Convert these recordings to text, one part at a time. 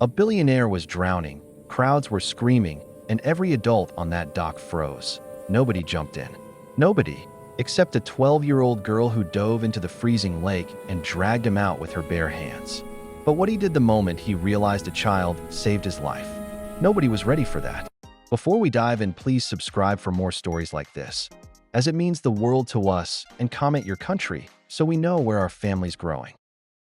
A billionaire was drowning, crowds were screaming, and every adult on that dock froze. Nobody jumped in. Nobody, except a 12-year-old girl who dove into the freezing lake and dragged him out with her bare hands. But what he did the moment he realized a child saved his life. Nobody was ready for that. Before we dive in, please subscribe for more stories like this, as it means the world to us, and comment your country so we know where our family's growing.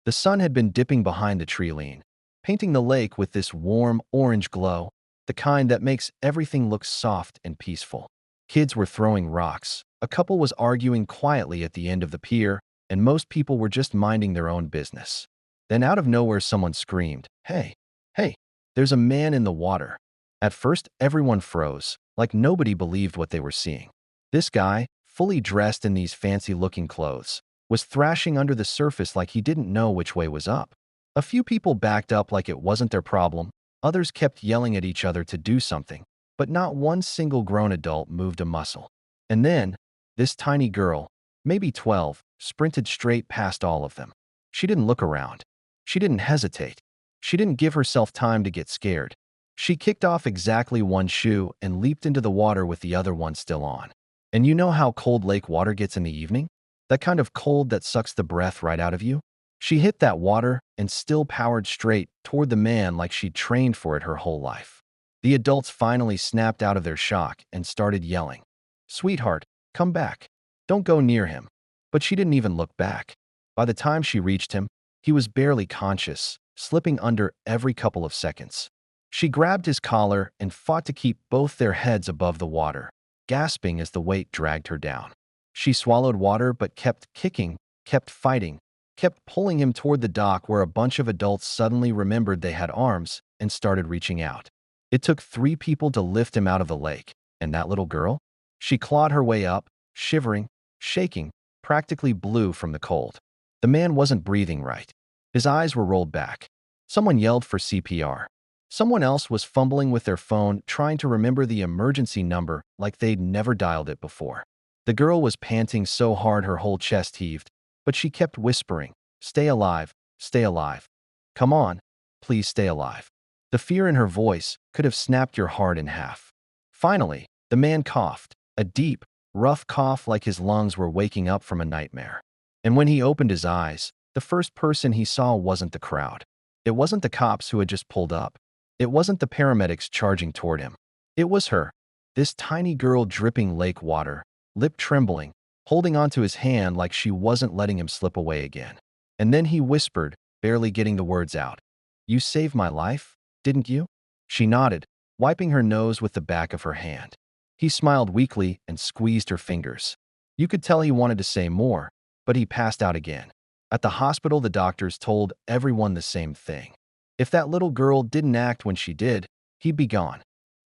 The sun had been dipping behind the tree line, painting the lake with this warm orange glow, the kind that makes everything look soft and peaceful. Kids were throwing rocks, a couple was arguing quietly at the end of the pier, and most people were just minding their own business. Then out of nowhere someone screamed, "Hey, hey, there's a man in the water." At first everyone froze, like nobody believed what they were seeing. This guy, fully dressed in these fancy-looking clothes, was thrashing under the surface like he didn't know which way was up. A few people backed up like it wasn't their problem, others kept yelling at each other to do something, but not one single grown adult moved a muscle. And then, this tiny girl, maybe 12, sprinted straight past all of them. She didn't look around. She didn't hesitate. She didn't give herself time to get scared. She kicked off exactly one shoe and leaped into the water with the other one still on. And you know how cold lake water gets in the evening? That kind of cold that sucks the breath right out of you? She hit that water and still powered straight toward the man like she'd trained for it her whole life. The adults finally snapped out of their shock and started yelling, "Sweetheart, come back. Don't go near him." But she didn't even look back. By the time she reached him, he was barely conscious, slipping under every couple of seconds. She grabbed his collar and fought to keep both their heads above the water, gasping as the weight dragged her down. She swallowed water but kept kicking, kept fighting, kept pulling him toward the dock where a bunch of adults suddenly remembered they had arms and started reaching out. It took 3 people to lift him out of the lake, and that little girl? She clawed her way up, shivering, shaking, practically blue from the cold. The man wasn't breathing right. His eyes were rolled back. Someone yelled for CPR. Someone else was fumbling with their phone, trying to remember the emergency number like they'd never dialed it before. The girl was panting so hard her whole chest heaved, but she kept whispering, "Stay alive, stay alive. Come on, please stay alive." The fear in her voice could have snapped your heart in half. Finally, the man coughed, a deep, rough cough like his lungs were waking up from a nightmare. And when he opened his eyes, the first person he saw wasn't the crowd. It wasn't the cops who had just pulled up. It wasn't the paramedics charging toward him. It was her, this tiny girl dripping lake water, lip trembling, holding onto his hand like she wasn't letting him slip away again. And then he whispered, barely getting the words out, "You saved my life, didn't you?" She nodded, wiping her nose with the back of her hand. He smiled weakly and squeezed her fingers. You could tell he wanted to say more, but he passed out again. At the hospital, the doctors told everyone the same thing. If that little girl didn't act when she did, he'd be gone.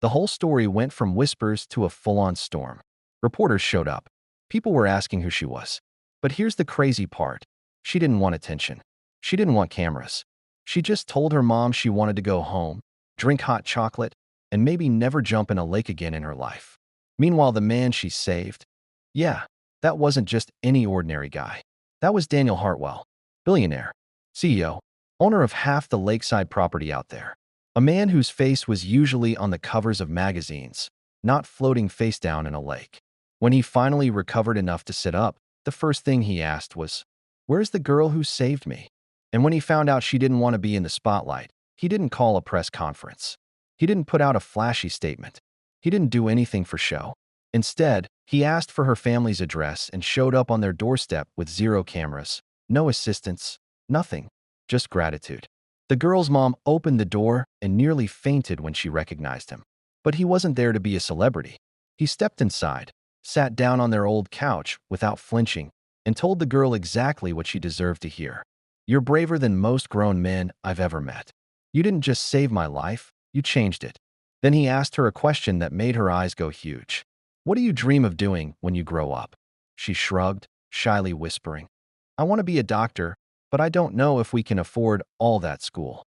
The whole story went from whispers to a full-on storm. Reporters showed up. People were asking who she was. But here's the crazy part. She didn't want attention. She didn't want cameras. She just told her mom she wanted to go home, drink hot chocolate, and maybe never jump in a lake again in her life. Meanwhile, the man she saved, yeah, that wasn't just any ordinary guy. That was Daniel Hartwell, billionaire, CEO, owner of half the lakeside property out there. A man whose face was usually on the covers of magazines, not floating face down in a lake. When he finally recovered enough to sit up, the first thing he asked was, "Where's the girl who saved me?" And when he found out she didn't want to be in the spotlight, he didn't call a press conference. He didn't put out a flashy statement. He didn't do anything for show. Instead, he asked for her family's address and showed up on their doorstep with 0 cameras, no assistants, nothing, just gratitude. The girl's mom opened the door and nearly fainted when she recognized him. But he wasn't there to be a celebrity. He stepped inside, sat down on their old couch without flinching, and told the girl exactly what she deserved to hear. "You're braver than most grown men I've ever met. You didn't just save my life, you changed it." Then he asked her a question that made her eyes go huge. "What do you dream of doing when you grow up?" She shrugged, shyly whispering, "I want to be a doctor, but I don't know if we can afford all that school."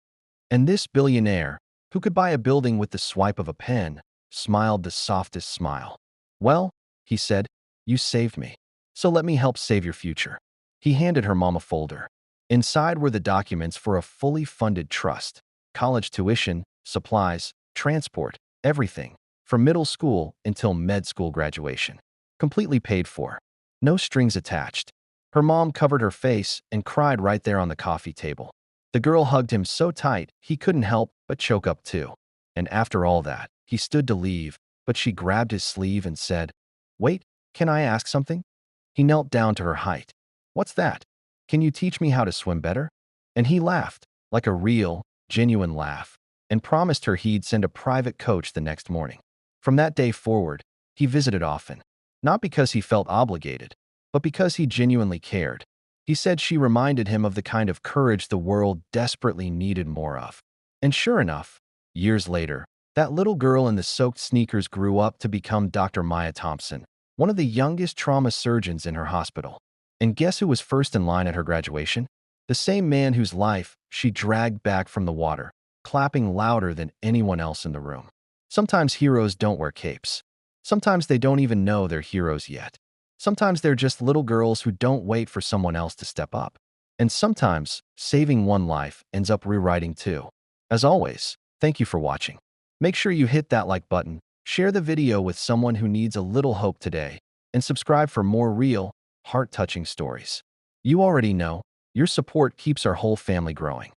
And this billionaire, who could buy a building with the swipe of a pen, smiled the softest smile. "Well," he said, "you saved me. So let me help save your future." He handed her mom a folder. Inside were the documents for a fully funded trust, college tuition, supplies, transport, everything, from middle school until med school graduation. Completely paid for. No strings attached. Her mom covered her face and cried right there on the coffee table. The girl hugged him so tight he couldn't help but choke up too. And after all that, he stood to leave, but she grabbed his sleeve and said, "Wait, can I ask something?" He knelt down to her height. "What's that? Can you teach me how to swim better?" And he laughed, like a real, genuine laugh, and promised her he'd send a private coach the next morning. From that day forward, he visited often, not because he felt obligated, but because he genuinely cared. He said she reminded him of the kind of courage the world desperately needed more of. And sure enough, years later, that little girl in the soaked sneakers grew up to become Dr. Maya Thompson, one of the youngest trauma surgeons in her hospital. And guess who was first in line at her graduation? The same man whose life she dragged back from the water, clapping louder than anyone else in the room. Sometimes heroes don't wear capes. Sometimes they don't even know they're heroes yet. Sometimes they're just little girls who don't wait for someone else to step up. And sometimes, saving one life ends up rewriting two. As always, thank you for watching. Make sure you hit that like button, share the video with someone who needs a little hope today, and subscribe for more real, heart-touching stories. You already know, your support keeps our whole family growing.